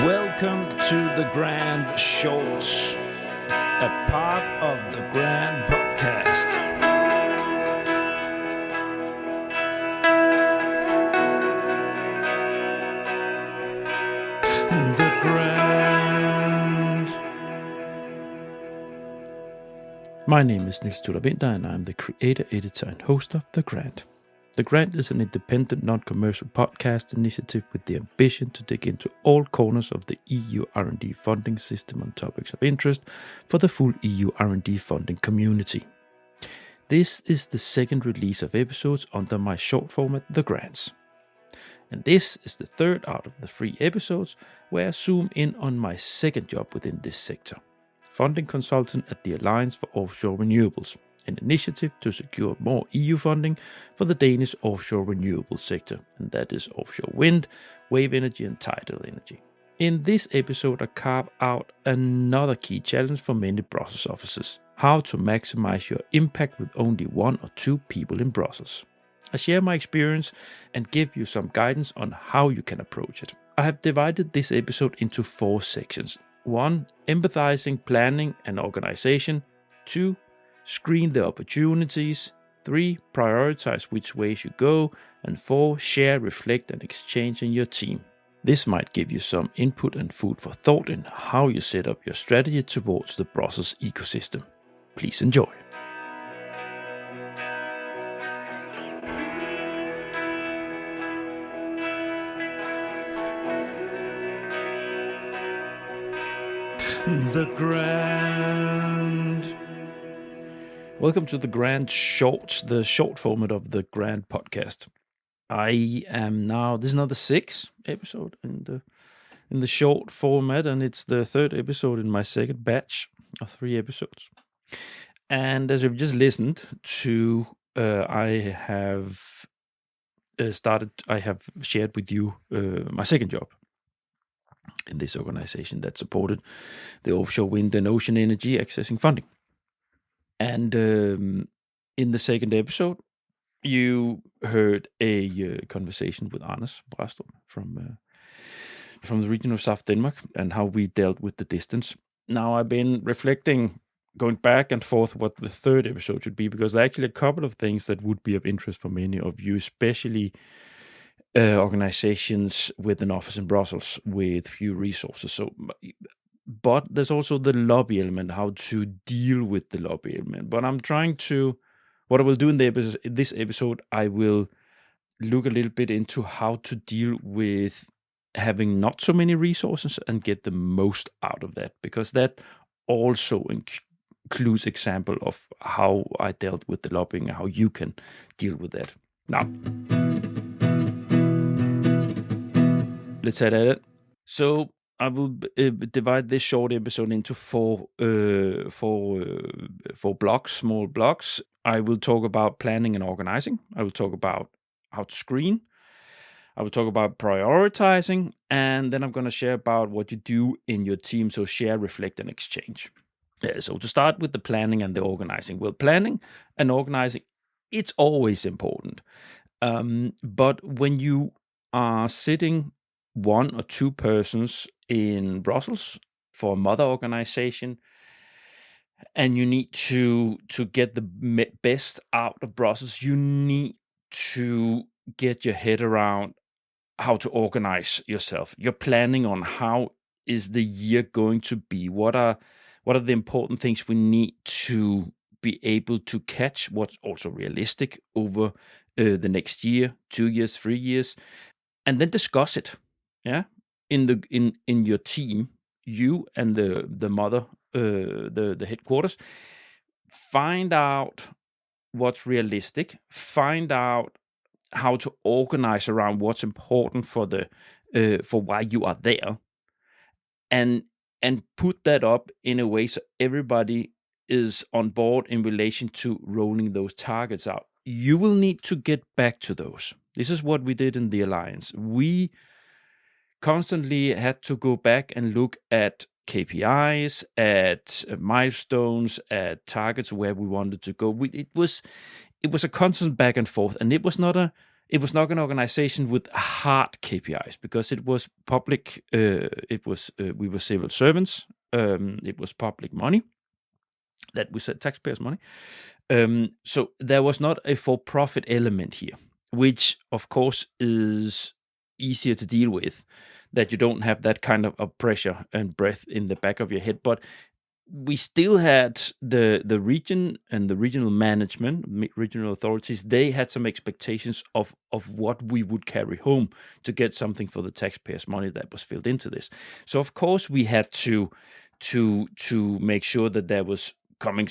Welcome to the Grand Shorts, a part of the Grand Podcast. The Grand. My name is Niels Tuller Winter, and I'm the creator, editor, and host of The Grand. The Grand is an independent, non-commercial podcast initiative with the ambition to dig into all corners of the EU R&D funding system on topics of interest for the full EU R&D funding community. This is the second release of episodes under my short format, The Grants. And this is the third out of the 3 episodes where I zoom in on my second job within this sector, funding consultant at the Alliance for Offshore Renewables, an initiative to secure more EU funding for the Danish offshore renewables sector, and that is offshore wind, wave energy and tidal energy. In this episode, I carve out another key challenge for many Brussels offices: how to maximize your impact with only 1 or 2 people in Brussels. I share my experience and give you some guidance on how you can approach it. I have divided this episode into 4 sections. 1. Empathizing, planning and organization. 2. Screen the opportunities. 3. Prioritize which ways you go. And 4. Share, reflect and exchange in your team. This might give you some input and food for thought in how you set up your strategy towards the Brussels ecosystem. Please enjoy. The Grand. Welcome to the Grand Shorts, the short format of the Grand Podcast. I am now, this is now the 6th episode in the short format, and it's the 3rd episode in my second batch of 3 episodes. And as you've just listened to, I have shared with you my second job in this organization that supported the offshore wind and ocean energy accessing funding. And in the second episode, you heard a conversation with Anders Brastrup from the region of South Denmark and how we dealt with the distance. Now, I've been reflecting, going back and forth, what the 3rd episode should be, because there are actually a couple of things that would be of interest for many of you, especially organizations with an office in Brussels with few resources. But there's also the lobby element, how to deal with the lobby element. But what I will do in this episode, I will look a little bit into how to deal with having not so many resources and get the most out of that, because that also includes example of how I dealt with the lobbying and how you can deal with that. Now, let's head at it. So I will divide this short episode into 4 blocks, small blocks. I will talk about planning and organizing. I will talk about how to screen. I will talk about prioritizing, and then I'm going to share about what you do in your team. So share, reflect, and exchange. So to start with the planning and the organizing. Well, planning and organizing, it's always important. But when you are sitting 1 or 2 persons in Brussels for a mother organization, and you need to get the best out of Brussels, you need to get your head around how to organize yourself. You're planning on how is the year going to be? What are the important things we need to be able to catch? What's also realistic over the next year, 2 years, 3 years, and then discuss it. Yeah, in your team, you and the mother, the headquarters, find out what's realistic. Find out how to organize around what's important for why you are there, and put that up in a way so everybody is on board in relation to rolling those targets out. You will need to get back to those. This is what we did in the Alliance. We constantly had to go back and look at KPIs, at milestones, at targets where we wanted to go. It was a constant back and forth, and it was not It was not an organization with hard KPIs because it was public. We were civil servants. It was public money that we said taxpayers' money. So there was not a for-profit element here, which of course is easier to deal with, that you don't have that kind of pressure and breath in the back of your head. But we still had the region and the regional management, regional authorities. They had some expectations of what we would carry home to get something for the taxpayers' money that was filled into this. So of course we had to make sure that there was coming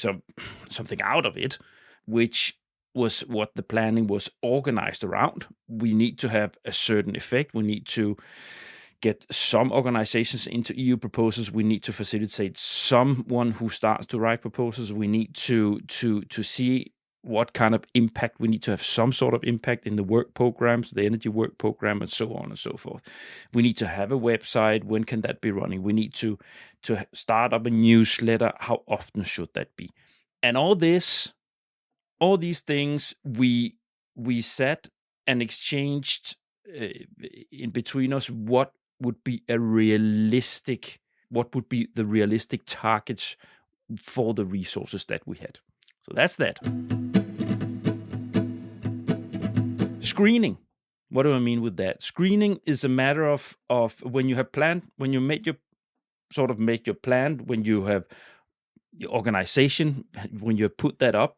something out of it, which was what the planning was organized around. We need to have a certain effect. We need to get some organizations into EU proposals. We need to facilitate someone who starts to write proposals. We need to see what kind of impact. We need to have some sort of impact in the work programs, the energy work program, and so on and so forth. We need to have a website. When can that be running? We need to start up a newsletter. How often should that be? And all these things we sat and exchanged in between us what would be the realistic targets for the resources that we had. So that's that. Screening. What do I mean with that? Screening is a matter of when you have planned, when you make your plan, when you have your organization, when you put that up,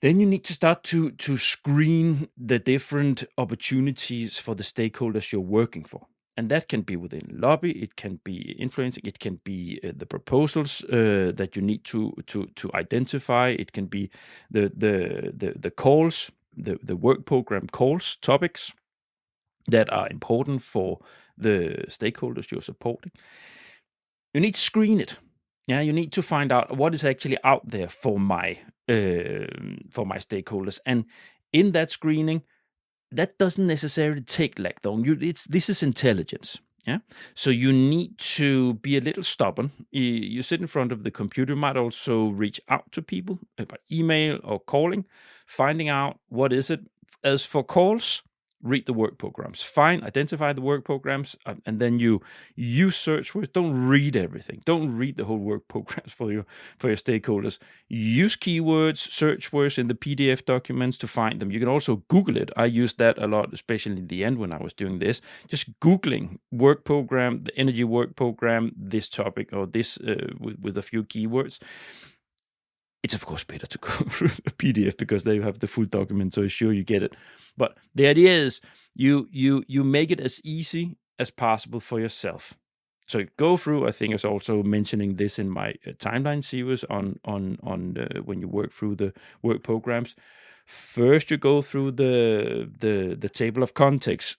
then you need to start to screen the different opportunities for the stakeholders you're working for. And that can be within lobby, it can be influencing, it can be the proposals that you need to identify, it can be the calls, the work program calls, topics that are important for the stakeholders you're supporting. You need to screen it. Yeah, you need to find out what is actually out there for my stakeholders, and in that screening, that doesn't necessarily take like long. This is intelligence. Yeah, so you need to be a little stubborn. You sit in front of the computer. You might also reach out to people by email or calling, finding out what is it. As for calls, read the work programs. Identify the work programs, and then you use search words. Don't read everything. Don't read the whole work programs for your stakeholders. Use keywords, search words in the PDF documents to find them. You can also Google it. I used that a lot, especially in the end when I was doing this. Just Googling work program, the energy work program, this topic or this with a few keywords. It's of course better to go through the PDF because they have the full document, so sure you get it. But the idea is you make it as easy as possible for yourself. So go through. I think I was also mentioning this in my timeline series on when you work through the work programs. First, you go through the table of contents.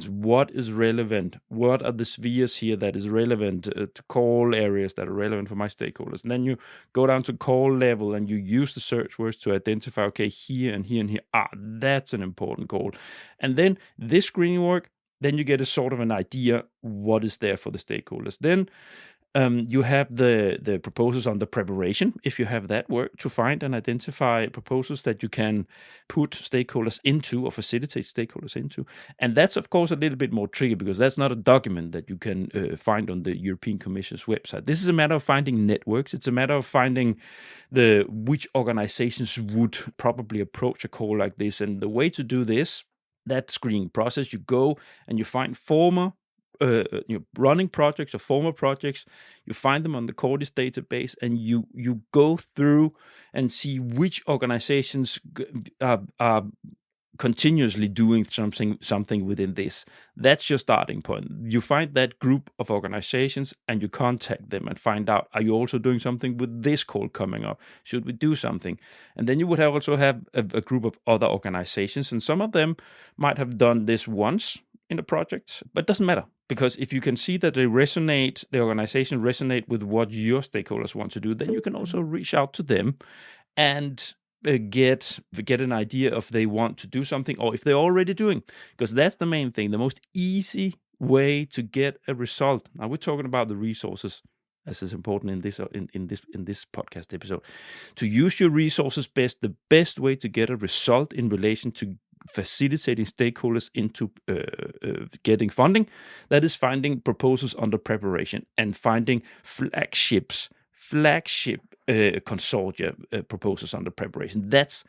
What is relevant? What are the spheres here that is relevant to call areas that are relevant for my stakeholders? And then you go down to call level and you use the search words to identify, okay, here and here and here. That's an important call. And then this screening work, then you get a sort of an idea what is there for the stakeholders. Then you have the proposals on the preparation, if you have that work, to find and identify proposals that you can put stakeholders into or facilitate stakeholders into. And that's, of course, a little bit more tricky because that's not a document that you can find on the European Commission's website. This is a matter of finding networks. It's a matter of finding which organizations would probably approach a call like this. And the way to do this, that screening process, you go and you find former running projects or former projects, you find them on the Cordis database, and you go through and see which organizations are continuously doing something within this. That's your starting point. You find that group of organizations and you contact them and find out, are you also doing something with this call coming up? Should we do something? And then you would also have a group of other organizations, and some of them might have done this once in a project, but it doesn't matter. Because if you can see that the organization resonate with what your stakeholders want to do, then you can also reach out to them and get an idea if they want to do something or if they're already doing. Because that's the main thing, the most easy way to get a result. Now we're talking about the resources, as is important in this podcast episode. To use your resources best, the best way to get a result in relation to facilitating stakeholders into getting funding. That is finding proposals under preparation and finding flagship consortia proposals under preparation. That's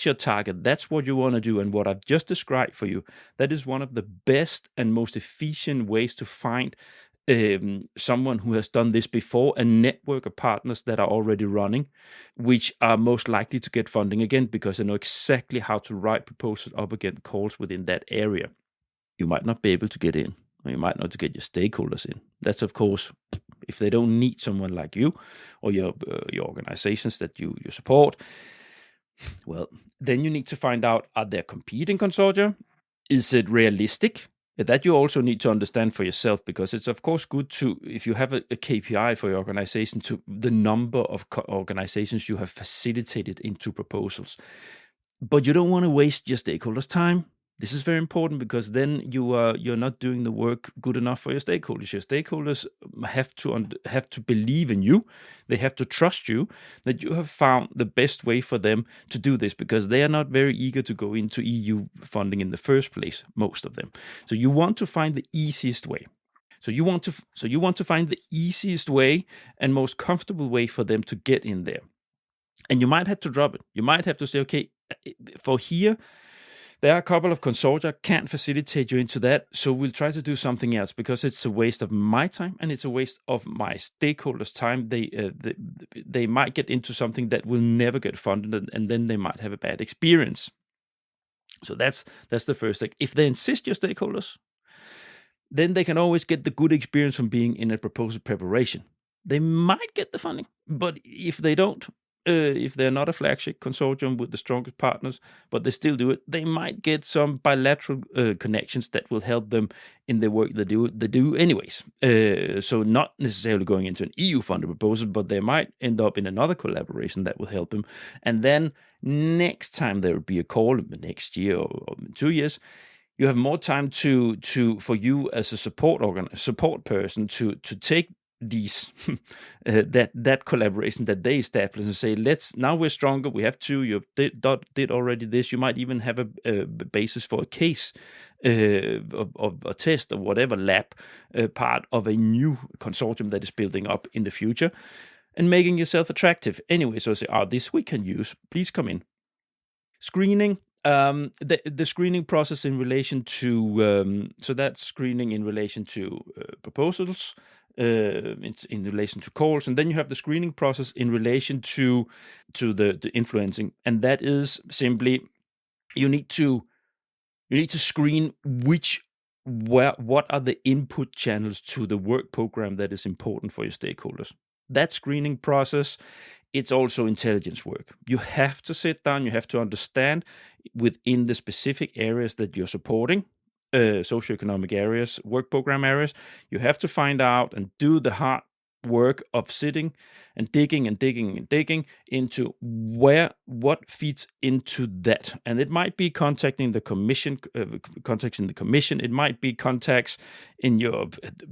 your target. That's what you want to do. And what I've just described for you, that is one of the best and most efficient ways to find someone who has done this before, a network of partners that are already running, which are most likely to get funding again because they know exactly how to write proposals up against calls within that area. You might not be able to get in, or you might not get your stakeholders in. That's, of course, if they don't need someone like you or your organizations that you support. Well, then you need to find out, are there competing consortia? Is it realistic? That you also need to understand for yourself, because it's of course good to, if you have a KPI for your organization, to the number of organizations you have facilitated into proposals. But you don't want to waste your stakeholders' time. This is very important, because then you're not doing the work good enough for your stakeholders. Your stakeholders have to believe in you. They have to trust you that you have found the best way for them to do this, because they are not very eager to go into EU funding in the first place, most of them. So you want to find the easiest way. So you want to find the easiest way and most comfortable way for them to get in there. And you might have to drop it. You might have to say, okay, for here, there are a couple of consortia can't facilitate you into that, so we'll try to do something else, because it's a waste of my time and it's a waste of my stakeholders' time. They might get into something that will never get funded, and then they might have a bad experience. So that's the first thing. If they insist, your stakeholders, then they can always get the good experience from being in a proposal preparation. They might get the funding, but if they don't, if they're not a flagship consortium with the strongest partners, but they still do it, they might get some bilateral connections that will help them in the work they do anyways. So not necessarily going into an EU-funded proposal, but they might end up in another collaboration that will help them. And then next time there will be a call, next year or 2 years, you have more time for you as a support person to take these that collaboration that they establish and say, now we're stronger, we have two, you did already this. You might even have a basis for a case of a test or whatever lab part of a new consortium that is building up in the future, and making yourself attractive anyway. So say, this we can use, please come in. Screening. The screening process in relation to so that's screening in relation to proposals, it's in relation to calls, and then you have the screening process in relation to the influencing, and that is simply you need to screen what are the input channels to the work program that is important for your stakeholders. That screening process, it's also intelligence work. You have to sit down, you have to understand within the specific areas that you're supporting, socioeconomic areas, work program areas, you have to find out and do the hard work of sitting and digging into what feeds into that. And it might be contacting the commission, it might be contacts in your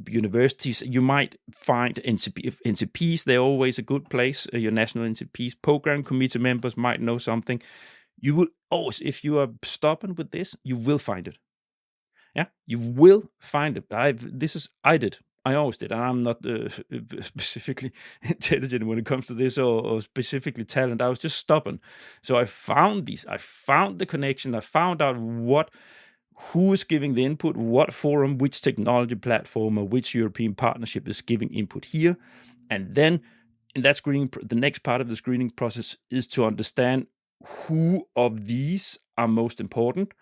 universities. You might find NCPs, they're always a good place. Your national NCPs, program committee members might know something. You will always, if you are stubborn with this, you will find it. Yeah, you will find it. I always did, and I'm not specifically intelligent when it comes to this, or specifically talent. I was just stubborn. So I found these. I found the connection. I found out who is giving the input, what forum, which technology platform, or which European partnership is giving input here. And then in that screening, the next part of the screening process is to understand who of these are most important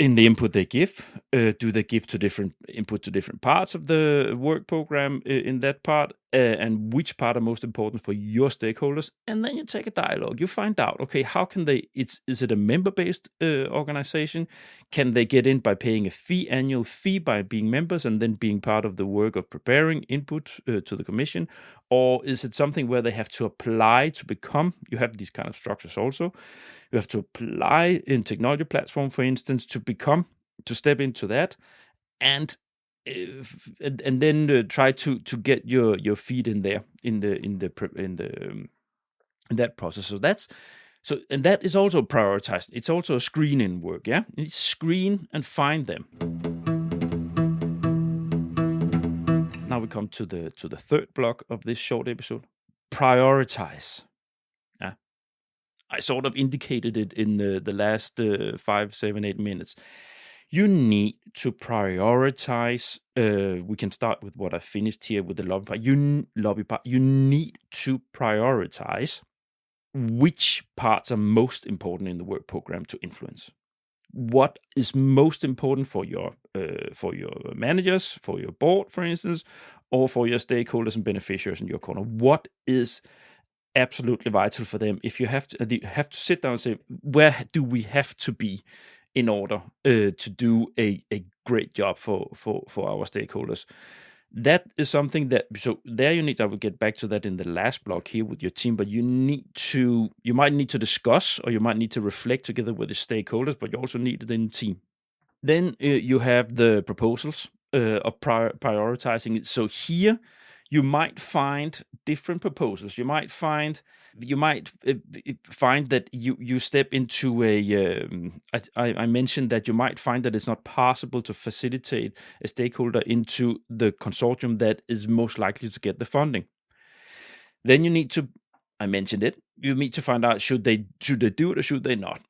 in the input they give. Do they give input to different parts of the work program in that part, and which part are most important for your stakeholders? And then you take a dialogue. You find out, okay, how can they? Is it a member-based organization? Can they get in by paying annual fee by being members and then being part of the work of preparing input to the commission, or is it something where they have to apply to become? You have these kind of structures also. You have to apply in technology platform, for instance, to step into that, and then try to get your feet in there in that process. So So, and that is also prioritized. It's also a screening work, yeah? You screen and find them. Now we come to the third block of this short episode. Prioritize. Yeah. I sort of indicated it in the last 5, 7, 8 minutes. You need to prioritize. We can start with what I finished here with the lobby part. You need to prioritize which parts are most important in the work program to influence. What is most important for your managers, for your board, for instance, or for your stakeholders and beneficiaries in your corner? What is absolutely vital for them? If you have to sit down and say, where do we have to be in order to do a great job for our stakeholders? That is something that, so there you need, I will get back to that in the last block here with your team, but you might need to discuss, or you might need to reflect together with the stakeholders, but you also need it in the team. Then you have the proposals of prioritizing it. So here you might find different proposals. You might find that you step into I mentioned that you might find that it's not possible to facilitate a stakeholder into the consortium that is most likely to get the funding. Then you need to, I mentioned it, you need to find out, should they do it or should they not?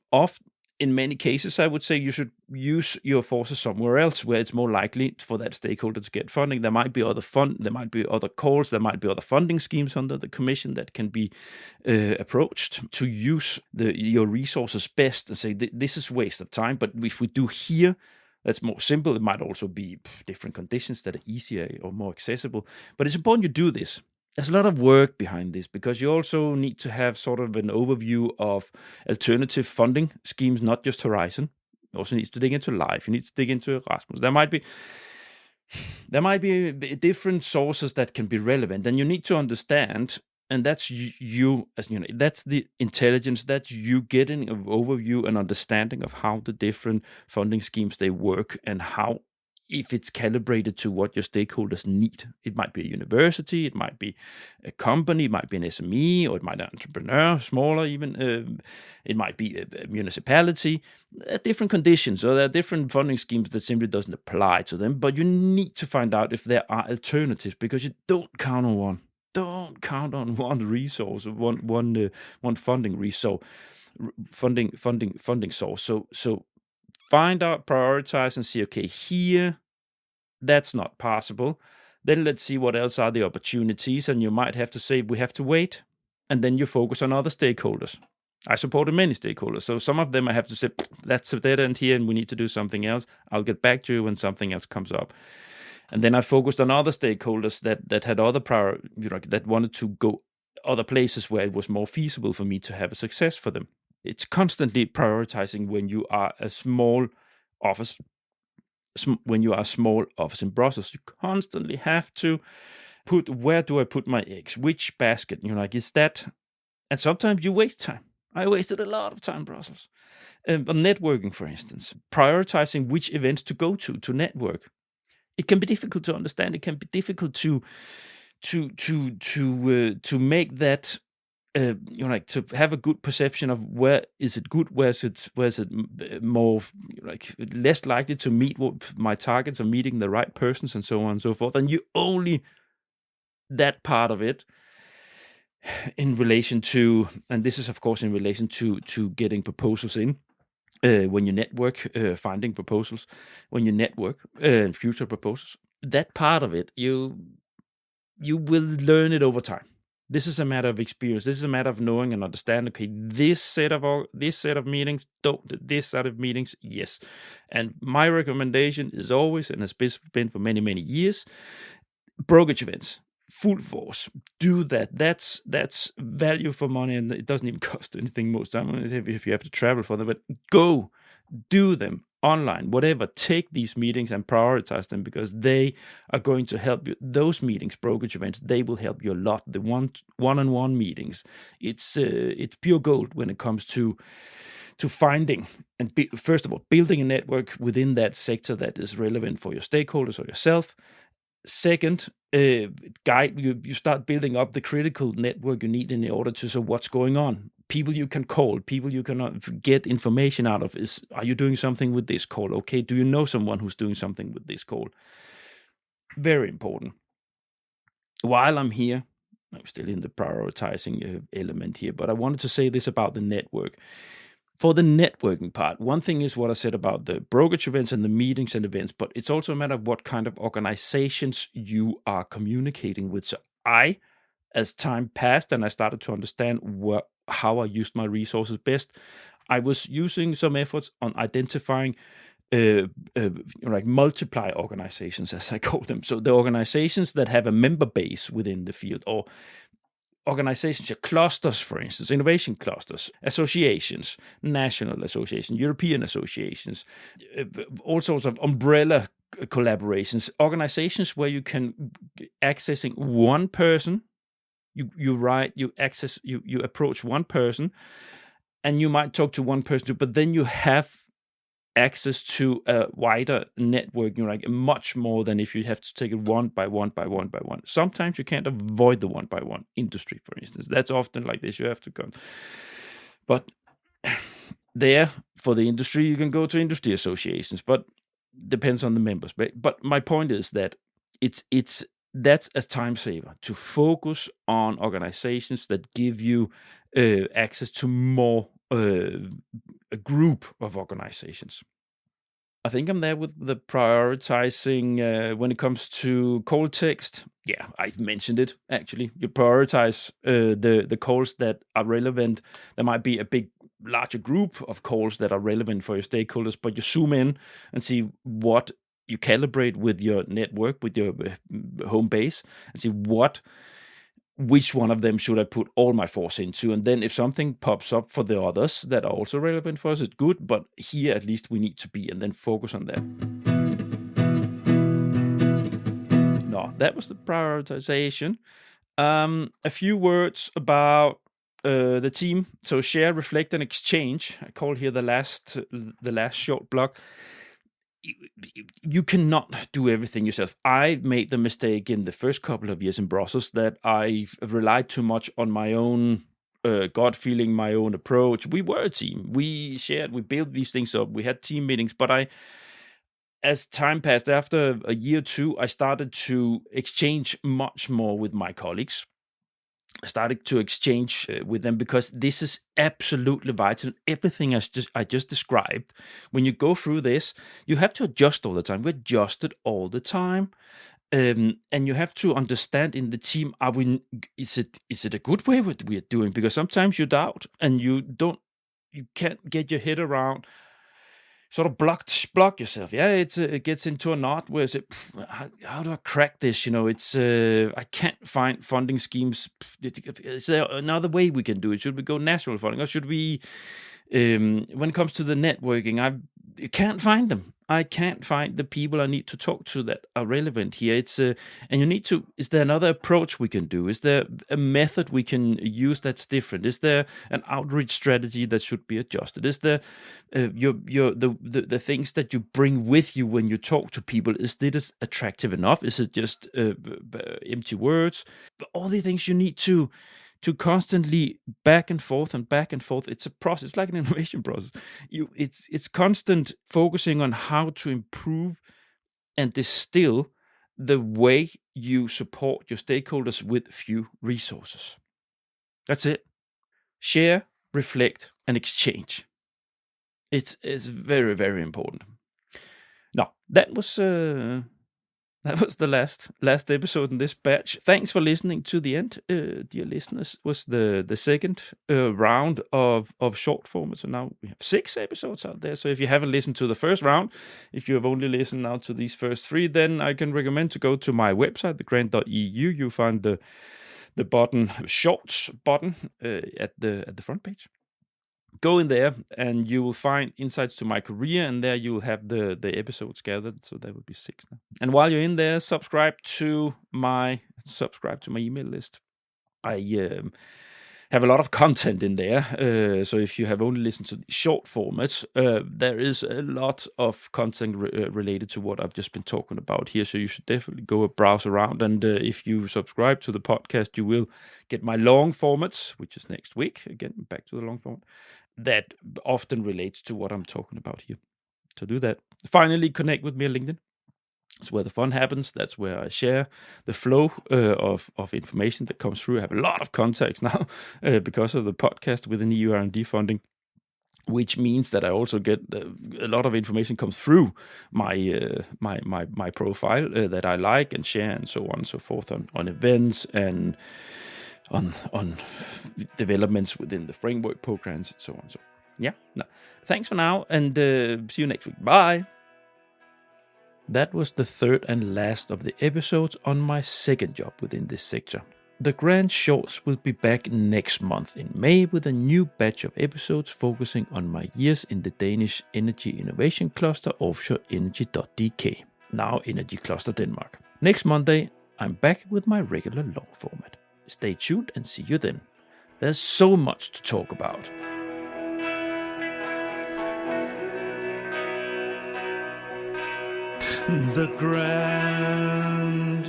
In many cases, I would say you should use your forces somewhere else where it's more likely for that stakeholder to get funding. There might be there might be other calls, there might be other funding schemes under the commission that can be approached to use your resources best and say, this is waste of time, but if we do here, that's more simple. It might also be different conditions that are easier or more accessible, but it's important you do this. There's a lot of work behind this because you also need to have sort of an overview of alternative funding schemes, not just Horizon. You also need to dig into Life. You need to dig into Erasmus. There might be different sources that can be relevant, and you need to understand. And that's you, as you know, that's the intelligence. That's you getting an overview and understanding of how the different funding schemes they work and how, if it's calibrated to what your stakeholders need. It might be a university, it might be a company, it might be an SME, or it might be an entrepreneur, smaller even. It might be a municipality. There are different conditions, or there are different funding schemes that simply doesn't apply to them. But you need to find out if there are alternatives, because you don't count on one. Don't count on one resource, one funding resource, funding source. So find out, prioritize, and see, okay, here, that's not possible. Then let's see what else are the opportunities. And you might have to say, we have to wait. And then you focus on other stakeholders. I supported many stakeholders. So some of them I have to say, that's a dead end here and we need to do something else. I'll get back to you when something else comes up. And then I focused on other stakeholders that had other that wanted to go other places where it was more feasible for me to have a success for them. It's constantly prioritizing when you are a small office. When you are a small office in Brussels, you constantly have to put, where do I put my eggs? Which basket? Is that? And sometimes you waste time. I wasted a lot of time in Brussels. On networking, for instance, prioritizing which events to go to network. It can be difficult to understand. It can be difficult to make that. To have a good perception of where is it good, where is it more less likely to meet what my targets are, meeting the right persons, and so on and so forth. And you only that part of it in relation to, and this is of course in relation to getting proposals in. When you network, finding proposals, when you network, future proposals, that part of it, you will learn it over time. This is a matter of experience. This is a matter of knowing and understanding. Okay, this set of meetings, this set of meetings, yes. And my recommendation is always, and has been for many, many years, brokerage events, full force. Do that. That's value for money, and it doesn't even cost anything most time if you have to travel for them. But go, do them online, whatever. Take these meetings and prioritize them, because they are going to help you. Those meetings, brokerage events, they will help you a lot. The one-on-one meetings, it's pure gold when it comes to finding and first of all building a network within that sector that is relevant for your stakeholders or yourself. Second, you start building up the critical network you need in order to, so what's going on? people you can call, people you can get information out of. Are you doing something with this call? Okay, do you know someone who's doing something with this call? Very important. While I'm here, I'm still in the prioritizing element here, but I wanted to say this about the network. For the networking part, one thing is what I said about the brokerage events and the meetings and events, but it's also a matter of what kind of organizations you are communicating with. So as time passed and I started to understand how I used my resources best, I was using some efforts on identifying like multiply organizations, as I call them. So the organizations that have a member base within the field, or organizations, clusters, for instance, innovation clusters, associations, national associations, European associations, all sorts of umbrella collaborations, organizations where you can accessing one person. You approach one person, and you might talk to one person too, but then you have access to a wider network, like much more than if you have to take it one by one by one by one. Sometimes you can't avoid the one by one industry, for instance. That's often like this. You have to go. But there, for the industry, you can go to industry associations, but depends on the members. But my point is that that's a time saver to focus on organizations that give you access to more a group of organizations. I think I'm there with the prioritizing when it comes to call text. Yeah, I've mentioned it actually. You prioritize the calls that are relevant. There might be a larger group of calls that are relevant for your stakeholders, but you zoom in and see what you calibrate with your network, with your home base, and see which one of them should I put all my force into. And then if something pops up for the others that are also relevant for us, it's good, but here at least we need to be, and then focus on that. No, that was the prioritization. A few words about the team. So share, reflect, and exchange. I call here the last short block. You cannot do everything yourself. I made the mistake in the first couple of years in Brussels that I relied too much on my own gut feeling, my own approach. We were a team. We shared, we built these things up. We had team meetings, but as time passed, after a year or two, I started to exchange much more with my colleagues. I started to exchange with them, because this is absolutely vital. Everything I just described, when you go through this, you have to adjust all the time. We adjusted all the time. And you have to understand in the team, is it a good way what we are doing? Because sometimes you doubt and you can't get your head around, sort of block yourself. Yeah, it gets into a knot where how do I crack this? I can't find funding schemes. Is there another way we can do it? Should we go national funding, or should we? When it comes to the networking, I can't find them. I can't find the people I need to talk to that are relevant here. And you need to. Is there another approach we can do? Is there a method we can use that's different? Is there an outreach strategy that should be adjusted? Is there the things that you bring with you when you talk to people? Is this attractive enough? Is it just empty words? But all the things you need to constantly back and forth and back and forth. It's a process. It's like an innovation process. It's constant focusing on how to improve and distill the way you support your stakeholders with few resources. That's it. Share, reflect, and exchange. It's very, very important. Now, that was the last episode in this batch. Thanks for listening to the end, dear listeners. It was the second round of short format. So now we have 6 episodes out there. So if you haven't listened to the first round, if you have only listened now to these first 3, then I can recommend to go to my website, thegrant.eu. You find the button, shorts button, at the front page. Go in there and you will find insights to my career, and there you will have the episodes gathered. So that would be 6 now. And while you're in there, subscribe to my email list. have a lot of content in there. So if you have only listened to the short formats, there is a lot of content related to what I've just been talking about here. So you should definitely go and browse around. And if you subscribe to the podcast, you will get my long formats, which is next week. Again, back to the long format, that often relates to what I'm talking about here. So do that. Finally, connect with me on LinkedIn. It's where the fun happens. That's where I share the flow of information that comes through. I have a lot of contacts now because of the podcast with an EU R&D funding, which means that I also get a lot of information comes through my profile that I like and share, and so on and so forth, on events and on developments within the framework programs and so on. So yeah, no. Thanks for now, and see you next week. Bye. That was the third and last of the episodes on my second job within this sector. The Grand Shorts will be back next month in May with a new batch of episodes focusing on my years in the Danish energy innovation cluster Offshore Energy.dk, now Energy Cluster Denmark. Next Monday, I'm back with my regular long format. Stay tuned and see you then. There's so much to talk about. The Grand